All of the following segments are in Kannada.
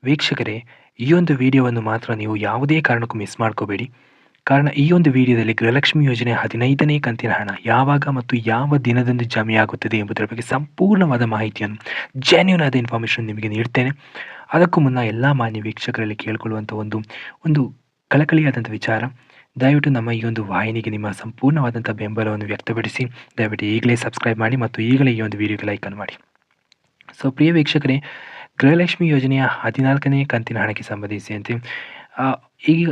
ವೀಕ್ಷಕರೇ, ಈ ಒಂದು ವಿಡಿಯೋವನ್ನು ಮಾತ್ರ ನೀವು ಯಾವುದೇ ಕಾರಣಕ್ಕೂ ಮಿಸ್ ಮಾಡ್ಕೋಬೇಡಿ. ಕಾರಣ ಈ ಒಂದು ವಿಡಿಯೋದಲ್ಲಿ ಗೃಹಲಕ್ಷ್ಮಿ ಯೋಜನೆ 15ನೇ ಕಂತಿನ ಹಣ ಯಾವಾಗ ಮತ್ತು ಯಾವ ದಿನದಂದು ಜಮೆಯಾಗುತ್ತದೆ ಎಂಬುದರ ಬಗ್ಗೆ ಸಂಪೂರ್ಣವಾದ ಮಾಹಿತಿಯನ್ನು, ಜೆನ್ಯೂನ್ ಆದ ಇನ್ಫಾರ್ಮೇಷನ್ ನಿಮಗೆ ನೀಡ್ತೇನೆ. ಅದಕ್ಕೂ ಮುನ್ನ ಎಲ್ಲ ಮಾನ್ಯ ವೀಕ್ಷಕರಲ್ಲಿ ಕೇಳಿಕೊಳ್ಳುವಂಥ ಒಂದು ಒಂದು ಕಳಕಳಿಯಾದಂಥ ವಿಚಾರ, ದಯವಿಟ್ಟು ನಮ್ಮ ಈ ಒಂದು ವಾಹಿನಿಗೆ ನಿಮ್ಮ ಸಂಪೂರ್ಣವಾದಂಥ ಬೆಂಬಲವನ್ನು ವ್ಯಕ್ತಪಡಿಸಿ ದಯವಿಟ್ಟು ಈಗಲೇ ಸಬ್ಸ್ಕ್ರೈಬ್ ಮಾಡಿ ಮತ್ತು ಈಗಲೇ ಈ ಒಂದು ವಿಡಿಯೋಗೆ ಲೈಕನ್ನು ಮಾಡಿ. ಸೊ ಪ್ರಿಯ ವೀಕ್ಷಕರೇ, ಗೃಹಲಕ್ಷ್ಮಿ ಯೋಜನೆಯ 14ನೇ ಕಂತಿನ ಹಣಕ್ಕೆ ಸಂಬಂಧಿಸಿದಂತೆ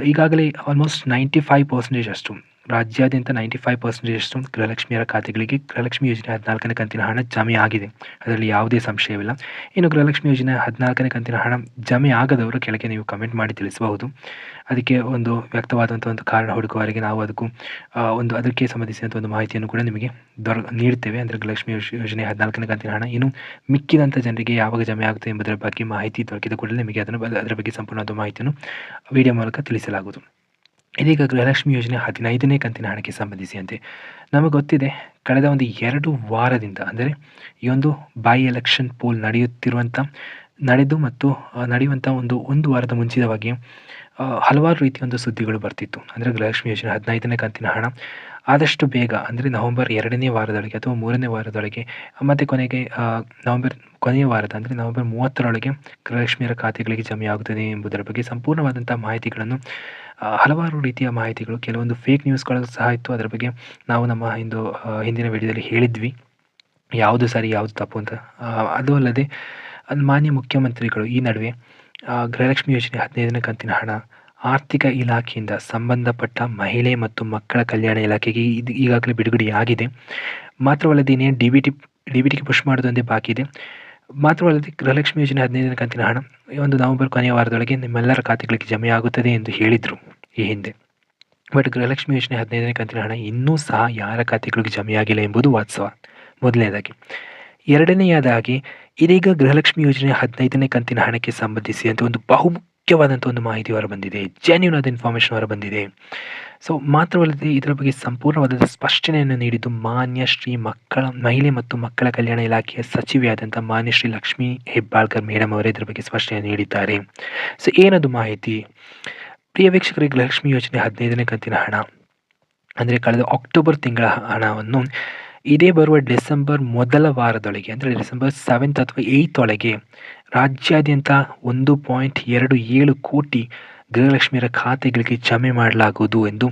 ಈಗಾಗಲೇ ಆಲ್ಮೋಸ್ಟ್ 95% ಅಷ್ಟು ರಾಜ್ಯಾದ್ಯಂತ 95% ಅಷ್ಟು ಗೃಹಲಕ್ಷ್ಮಿಯರ ಖಾತೆಗಳಿಗೆ ಗೃಹಲಕ್ಷ್ಮಿ ಯೋಜನೆ 14ನೇ ಕಂತಿನ ಹಣ ಜಮೆ ಆಗಿದೆ. ಅದರಲ್ಲಿ ಯಾವುದೇ ಸಂಶಯವಿಲ್ಲ. ಇನ್ನು ಗೃಹಲಕ್ಷ್ಮಿ ಯೋಜನೆ 14ನೇ ಕಂತಿನ ಹಣ ಜಮೆ ಆಗದವರು ಕೆಳಗೆ ನೀವು ಕಮೆಂಟ್ ಮಾಡಿ ತಿಳಿಸಬಹುದು. ಅದಕ್ಕೆ ಒಂದು ವ್ಯಕ್ತವಾದಂಥ ಒಂದು ಕಾರಣ ಹುಡುಕುವವರೆಗೆ ನಾವು ಅದಕ್ಕೆ ಸಂಬಂಧಿಸಿದಂಥ ಒಂದು ಮಾಹಿತಿಯನ್ನು ಕೂಡ ನಿಮಗೆ ನೀಡ್ತೇವೆ. ಅಂದರೆ ಗೃಹಲಕ್ಷ್ಮಿ ಯೋಜನೆ 14ನೇ ಕಂತಿನ ಹಣ ಇನ್ನು ಮಿಕ್ಕಿದಂಥ ಜನರಿಗೆ ಯಾವಾಗ ಜಮೆ ಆಗುತ್ತೆ ಎಂಬುದರ ಬಗ್ಗೆ ಮಾಹಿತಿ ದೊರಕಿದ ಕೂಡಲೇ ನಿಮಗೆ ಅದರ ಬಗ್ಗೆ ಸಂಪೂರ್ಣವಾದ ಮಾಹಿತಿಯನ್ನು ವಿಡಿಯೋ ಮೂಲಕ ತಿಳಿಸಲಾಗುವುದು. ಇದೀಗ ಗೃಹಲಕ್ಷ್ಮಿ ಯೋಜನೆ 15ನೇ ಕಂತಿನ ಹಣಕ್ಕೆ ಸಂಬಂಧಿಸಿದಂತೆ ನಮಗೆ ಗೊತ್ತಿದೆ, ಕಳೆದ ಒಂದು 2 ವಾರದಿಂದ ಅಂದರೆ ಈ ಒಂದು ಬೈ ಎಲೆಕ್ಷನ್ ಪೋಲ್ ನಡೆಯುವಂಥ ಒಂದು ವಾರದ ಮುಂಚಿತವಾಗಿ ಹಲವಾರು ರೀತಿಯ ಒಂದು ಸುದ್ದಿಗಳು ಬರ್ತಿತ್ತು. ಅಂದರೆ ಗೃಹಲಕ್ಷ್ಮಿ ಯೋಜನೆ 15ನೇ ಕಂತಿನ ಹಣ ಆದಷ್ಟು ಬೇಗ ಅಂದರೆ ನವೆಂಬರ್ 2ನೇ ವಾರದೊಳಗೆ ಅಥವಾ 3ನೇ ವಾರದೊಳಗೆ ಮತ್ತು ಕೊನೆಗೆ ನವೆಂಬರ್ ಕೊನೆಯ ವಾರದ ಅಂದರೆ ನವೆಂಬರ್ 30ರೊಳಗೆ ಗೃಹಲಕ್ಷ್ಮಿಯರ ಖಾತೆಗಳಿಗೆ ಜಮೆಯಾಗುತ್ತದೆ ಎಂಬುದರ ಬಗ್ಗೆ ಸಂಪೂರ್ಣವಾದಂಥ ಮಾಹಿತಿಗಳನ್ನು, ಹಲವಾರು ರೀತಿಯ ಮಾಹಿತಿಗಳು, ಕೆಲವೊಂದು ಫೇಕ್ ನ್ಯೂಸ್ಗಳು ಸಹ ಇತ್ತು. ಅದರ ಬಗ್ಗೆ ನಾವು ನಮ್ಮ ಹಿಂದಿನ ವಿಡಿಯೋದಲ್ಲಿ ಹೇಳಿದ್ವಿ ಯಾವುದು ಸರಿ ಯಾವುದು ತಪ್ಪು ಅಂತ. ಅದು ಅಲ್ಲದೆ ಮಾನ್ಯ ಮುಖ್ಯಮಂತ್ರಿಗಳು ಈ ನಡುವೆ ಗೃಹಲಕ್ಷ್ಮಿ ಯೋಜನೆ 15ನೇ ಕಂತಿನ ಹಣ ಆರ್ಥಿಕ ಇಲಾಖೆಯಿಂದ ಸಂಬಂಧಪಟ್ಟ ಮಹಿಳೆ ಮತ್ತು ಮಕ್ಕಳ ಕಲ್ಯಾಣ ಇಲಾಖೆಗೆ ಈಗಾಗಲೇ ಬಿಡುಗಡೆಯಾಗಿದೆ. ಮಾತ್ರವಲ್ಲದೆ ಇನ್ನೇನು ಡಿ ಬಿ ಟಿಗೆ ಪುಷ್ ಮಾಡೋದೊಂದೇ ಬಾಕಿ ಇದೆ. ಮಾತ್ರವಲ್ಲದೆ ಗೃಹಲಕ್ಷ್ಮಿ ಯೋಜನೆ 15ನೇ ಕಂತಿನ ಹಣ ಒಂದು ನವೆಂಬರ್ ಕೊನೆಯ ವಾರದೊಳಗೆ ನಿಮ್ಮೆಲ್ಲರ ಖಾತೆಗಳಿಗೆ ಜಮೆಯಾಗುತ್ತದೆ ಎಂದು ಹೇಳಿದರು ಈ ಹಿಂದೆ. ಬಟ್ ಗೃಹಲಕ್ಷ್ಮಿ ಯೋಜನೆ 15ನೇ ಕಂತಿನ ಹಣ ಇನ್ನೂ ಸಹ ಯಾರ ಖಾತೆಗಳಿಗೆ ಜಮೆಯಾಗಿಲ್ಲ ಎಂಬುದು ವಾಸ್ತವ, ಮೊದಲನೇದಾಗಿ. ಎರಡನೆಯದಾಗಿ, ಇದೀಗ ಗೃಹಲಕ್ಷ್ಮಿ ಯೋಜನೆ 15ನೇ ಕಂತಿನ ಹಣಕ್ಕೆ ಸಂಬಂಧಿಸಿದಂತೆ ಒಂದು ಬಹುಮುಖ್ಯವಾದಂಥ ಒಂದು ಮಾಹಿತಿ ಹೊರಬಂದಿದೆ, ಜೆನ್ಯೂನ್ ಆದ ಇನ್ಫಾರ್ಮೇಷನ್ ಹೊರಬಂದಿದೆ. ಸೊ ಮಾತ್ರವಲ್ಲದೆ ಇದರ ಬಗ್ಗೆ ಸಂಪೂರ್ಣವಾದ ಸ್ಪಷ್ಟನೆಯನ್ನು ನೀಡಿದ್ದು ಮಾನ್ಯ ಮಹಿಳೆ ಮತ್ತು ಮಕ್ಕಳ ಕಲ್ಯಾಣ ಇಲಾಖೆಯ ಸಚಿವೆಯಾದಂಥ ಮಾನ್ಯ ಶ್ರೀ ಲಕ್ಷ್ಮೀ ಹೆಬ್ಬಾಳ್ಕರ್ ಮೇಡಮ್ ಅವರೇ ಇದರ ಬಗ್ಗೆ ಸ್ಪಷ್ಟನೆ ನೀಡಿದ್ದಾರೆ. ಸೊ ಏನದು ಮಾಹಿತಿ? ಪ್ರಿಯ ವೀಕ್ಷಕರಿಗೆ, ಗೃಹಲಕ್ಷ್ಮಿ ಯೋಜನೆ 15ನೇ ಕಂತಿನ ಹಣ ಅಂದರೆ ಕಳೆದ ಅಕ್ಟೋಬರ್ ತಿಂಗಳ ಹಣವನ್ನು ಇದೇ ಬರುವ ಡಿಸೆಂಬರ್ ಮೊದಲ ವಾರದೊಳಗೆ ಅಂದರೆ ಡಿಸೆಂಬರ್ 7th ಅಥವಾ 8th ಒಳಗೆ ರಾಜ್ಯಾದ್ಯಂತ 1.27 ಕೋಟಿ ಗೃಹಲಕ್ಷ್ಮಿಯರ ಖಾತೆಗಳಿಗೆ ಜಮೆ ಮಾಡಲಾಗುವುದು ಎಂದು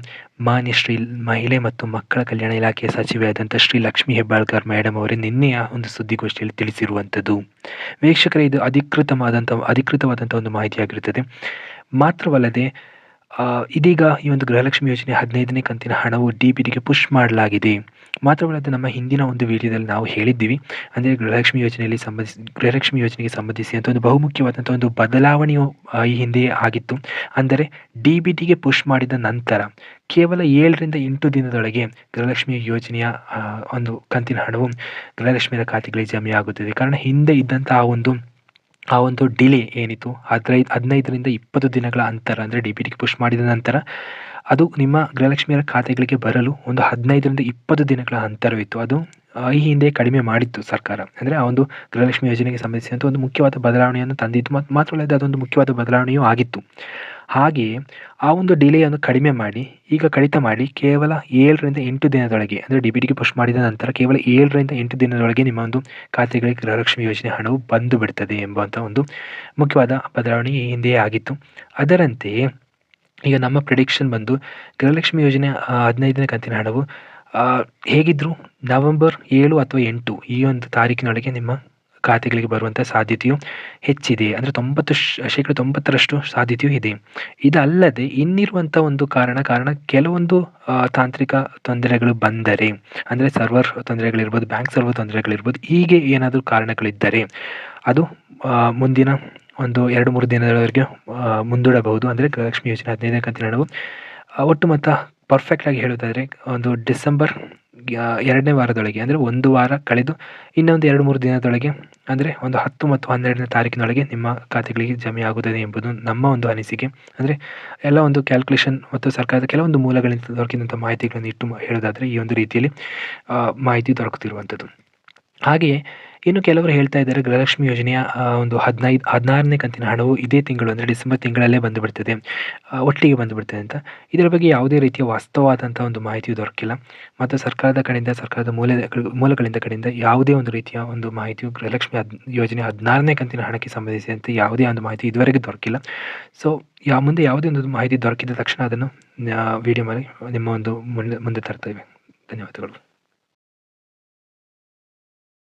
ಮಾನ್ಯ ಶ್ರೀ ಮಹಿಳೆ ಮತ್ತು ಮಕ್ಕಳ ಕಲ್ಯಾಣ ಇಲಾಖೆಯ ಸಚಿವೆಯಾದಂಥ ಶ್ರೀ ಲಕ್ಷ್ಮೀ ಹೆಬ್ಬಾಳ್ಕರ್ ಮೇಡಮ್ ಅವರೇ ನಿನ್ನೆಯ ಒಂದು ಸುದ್ದಿಗೋಷ್ಠಿಯಲ್ಲಿ ತಿಳಿಸಿರುವಂಥದ್ದು. ವೀಕ್ಷಕರೇ, ಇದು ಅಧಿಕೃತವಾದಂಥ ಒಂದು ಮಾಹಿತಿಯಾಗಿರುತ್ತದೆ. ಮಾತ್ರವಲ್ಲದೆ ಇದೀಗ ಈ ಒಂದು ಗೃಹಲಕ್ಷ್ಮಿ ಯೋಜನೆ 15ನೇ ಕಂತಿನ ಹಣವು DBTಗೆ ಪುಷ್ ಮಾಡಲಾಗಿದೆ. ಮಾತ್ರವಲ್ಲದೆ ನಮ್ಮ ಹಿಂದಿನ ಒಂದು ವಿಡಿಯೋದಲ್ಲಿ ನಾವು ಹೇಳಿದ್ದೀವಿ, ಅಂದರೆ ಗೃಹಲಕ್ಷ್ಮಿ ಯೋಜನೆಗೆ ಸಂಬಂಧಿಸಿದಂಥ ಒಂದು ಬಹುಮುಖ್ಯವಾದಂಥ ಒಂದು ಬದಲಾವಣೆಯು ಈ ಹಿಂದೆ ಆಗಿತ್ತು. ಅಂದರೆ DBTಗೆ ಪುಷ್ ಮಾಡಿದ ನಂತರ ಕೇವಲ 7ರಿಂದ 8 ದಿನದೊಳಗೆ ಗೃಹಲಕ್ಷ್ಮಿ ಯೋಜನೆಯ ಒಂದು ಕಂತಿನ ಹಣವು ಗೃಹಲಕ್ಷ್ಮಿಯರ ಖಾತೆಗಳಿಗೆ ಜಮೆಯಾಗುತ್ತದೆ. ಕಾರಣ ಹಿಂದೆ ಇದ್ದಂಥ ಆ ಒಂದು ಡಿಲೇ ಏನಿತ್ತು 15ರಿಂದ 20 ದಿನಗಳ ಅಂತರ, ಅಂದರೆ DBTಗೆ ಪುಷ್ ಮಾಡಿದ ನಂತರ ಅದು ನಿಮ್ಮ ಗೃಹಲಕ್ಷ್ಮಿಯರ ಖಾತೆಗಳಿಗೆ ಬರಲು ಒಂದು 15ರಿಂದ 20 ದಿನಗಳ ಅಂತರವಿತ್ತು. ಅದು ಈ ಹಿಂದೆ ಕಡಿಮೆ ಮಾಡಿತ್ತು ಸರ್ಕಾರ. ಅಂದರೆ ಆ ಒಂದು ಗೃಹಲಕ್ಷ್ಮಿ ಯೋಜನೆಗೆ ಸಂಬಂಧಿಸಿದಂಥ ಒಂದು ಮುಖ್ಯವಾದ ಬದಲಾವಣೆಯನ್ನು ತಂದಿತ್ತು. ಮಾತ್ರವಲ್ಲದೆ ಅದೊಂದು ಮುಖ್ಯವಾದ ಬದಲಾವಣೆಯೂ ಆಗಿತ್ತು. ಹಾಗೆಯೇ ಆ ಒಂದು ಡಿಲೇಯನ್ನು ಕಡಿತ ಮಾಡಿ ಕೇವಲ 7ರಿಂದ 8 ದಿನದೊಳಗೆ, ಅಂದರೆ DBTಗೆ ಪುಷ್ ಮಾಡಿದ ನಂತರ ಕೇವಲ 7ರಿಂದ 8 ದಿನದೊಳಗೆ ನಿಮ್ಮ ಒಂದು ಖಾತೆಗಳಿಗೆ ಗೃಹಲಕ್ಷ್ಮಿ ಯೋಜನೆ ಹಣವು ಬಂದು ಬಿಡ್ತದೆ ಎಂಬಂಥ ಒಂದು ಮುಖ್ಯವಾದ ಬದಲಾವಣೆ ಈ ಹಿಂದೆಯೇ ಆಗಿತ್ತು. ಅದರಂತೆಯೇ ಈಗ ನಮ್ಮ ಪ್ರಿಡಿಕ್ಷನ್ ಬಂದು ಗೃಹಲಕ್ಷ್ಮಿ ಯೋಜನೆ 15ನೇ ಕಂತಿನ ಹಣವು ಹೇಗಿದ್ದರೂ ನವೆಂಬರ್ 7 ಅಥವಾ 8 ಈ ಒಂದು ತಾರೀಕಿನೊಳಗೆ ನಿಮ್ಮ ಖಾತೆಗಳಿಗೆ ಬರುವಂಥ ಸಾಧ್ಯತೆಯು ಹೆಚ್ಚಿದೆ. ಅಂದರೆ 90% ಸಾಧ್ಯತೆಯೂ ಇದೆ. ಇದಲ್ಲದೆ ಇನ್ನಿರುವಂಥ ಒಂದು ಕಾರಣ ಕೆಲವೊಂದು ತಾಂತ್ರಿಕ ತೊಂದರೆಗಳು ಬಂದರೆ, ಅಂದರೆ ಸರ್ವರ್ ತೊಂದರೆಗಳಿರ್ಬೋದು, ಬ್ಯಾಂಕ್ ಸರ್ವರ್ ತೊಂದರೆಗಳಿರ್ಬೋದು, ಹೀಗೆ ಏನಾದರೂ ಕಾರಣಗಳಿದ್ದರೆ ಅದು ಮುಂದಿನ ಒಂದು 2-3 ದಿನದವರೆಗೆ ಮುಂದೂಡಬಹುದು. ಅಂದರೆ ಗೃಹಲಕ್ಷ್ಮಿ ಯೋಜನೆ 15ನೇ ಕಂತಿನ ಹಣವು ಒಟ್ಟು ಮೊತ್ತ ಪರ್ಫೆಕ್ಟಾಗಿ ಹೇಳೋದಾದರೆ ಒಂದು ಡಿಸೆಂಬರ್ 2ನೇ ವಾರದೊಳಗೆ, ಅಂದರೆ ಒಂದು ವಾರ ಕಳೆದು ಇನ್ನೊಂದು 2-3 ದಿನದೊಳಗೆ, ಅಂದರೆ ಒಂದು 10 ಮತ್ತು 12ನೇ ತಾರೀಕಿನೊಳಗೆ ನಿಮ್ಮ ಖಾತೆಗಳಿಗೆ ಜಮೆಯಾಗುತ್ತದೆ ಎಂಬುದು ನಮ್ಮ ಒಂದು ಅನಿಸಿಕೆ. ಅಂದರೆ ಎಲ್ಲ ಒಂದು ಕ್ಯಾಲ್ಕುಲೇಷನ್ ಮತ್ತು ಸರ್ಕಾರದ ಕೆಲವೊಂದು ಮೂಲಗಳಿಂದ ದೊರಕಿದಂಥ ಮಾಹಿತಿಗಳನ್ನು ಇಟ್ಟು ಹೇಳೋದಾದರೆ ಈ ಒಂದು ರೀತಿಯಲ್ಲಿ ಮಾಹಿತಿ ದೊರಕುತ್ತಿರುವಂಥದ್ದು. ಹಾಗೆಯೇ ಇನ್ನು ಕೆಲವರು ಹೇಳ್ತಾ ಇದ್ದಾರೆ ಗೃಹಲಕ್ಷ್ಮಿ ಯೋಜನೆಯ ಒಂದು 16ನೇ ಕಂತಿನ ಹಣವು ಇದೇ ತಿಂಗಳು ಅಂದರೆ ಡಿಸೆಂಬರ್ ತಿಂಗಳಲ್ಲೇ ಬಂದುಬಿಡ್ತದೆ, ಒಟ್ಟಿಗೆ ಬಂದುಬಿಡ್ತದೆ ಅಂತ. ಇದರ ಬಗ್ಗೆ ಯಾವುದೇ ರೀತಿಯ ವಾಸ್ತವವಾದಂಥ ಒಂದು ಮಾಹಿತಿಯು ದೊರಕಿಲ್ಲ ಮತ್ತು ಸರ್ಕಾರದ ಕಡೆಯಿಂದ, ಸರ್ಕಾರದ ಮೂಲಗಳಿಂದ ಕಡೆಯಿಂದ ಯಾವುದೇ ಒಂದು ರೀತಿಯ ಒಂದು ಮಾಹಿತಿಯು ಗೃಹಲಕ್ಷ್ಮಿ ಯೋಜನೆ 16ನೇ ಕಂತಿನ ಹಣಕ್ಕೆ ಸಂಬಂಧಿಸಿದಂತೆ ಯಾವುದೇ ಒಂದು ಮಾಹಿತಿ ಇದುವರೆಗೆ ದೊರಕಿಲ್ಲ. ಸೊ ಮುಂದೆ ಯಾವುದೇ ಒಂದು ಮಾಹಿತಿ ದೊರಕಿದ ತಕ್ಷಣ ಅದನ್ನು ವಿಡಿಯೋ ಮಾಡಿ ನಿಮ್ಮ ಒಂದು ಮುಂದೆ ತರ್ತೇವೆ. ಧನ್ಯವಾದಗಳು.